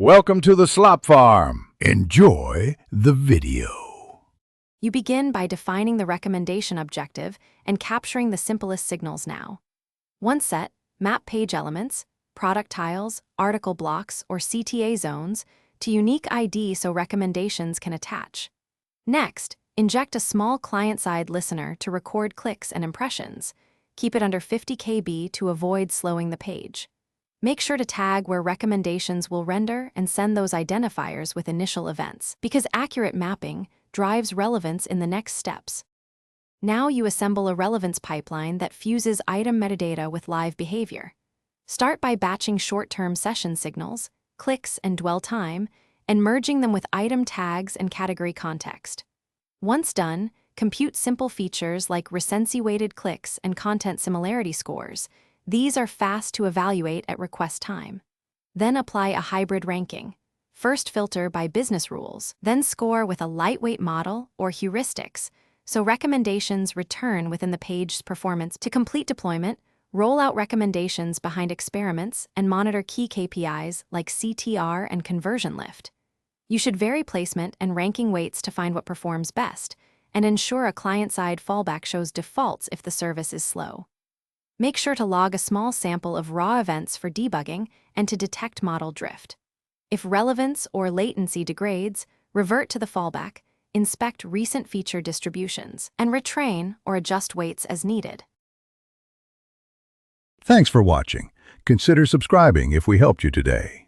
Welcome to the Slop Farm. Enjoy the video. You begin by defining the recommendation objective and capturing the simplest signals now. Once set, map page elements, product tiles, article blocks, or CTA zones to unique ID so recommendations can attach. Next, inject a small client-side listener to record clicks and impressions. Keep it under 50 KB to avoid slowing the page. Make sure to tag where recommendations will render and send those identifiers with initial events, because accurate mapping drives relevance in the next steps. Now you assemble a relevance pipeline that fuses item metadata with live behavior. Start by batching short-term session signals, clicks and dwell time, and merging them with item tags and category context. Once done, compute simple features like recency-weighted clicks and content similarity scores. These are fast to evaluate at request time. Then apply a hybrid ranking. First filter by business rules, then score with a lightweight model or heuristics, so recommendations return within the page's performance. To complete deployment, roll out recommendations behind experiments and monitor key KPIs like CTR and conversion lift. You should vary placement and ranking weights to find what performs best, and ensure a client-side fallback shows defaults if the service is slow. Make sure to log a small sample of raw events for debugging and to detect model drift. If relevance or latency degrades, revert to the fallback, inspect recent feature distributions, and retrain or adjust weights as needed. Thanks for watching. Consider subscribing if we helped you today.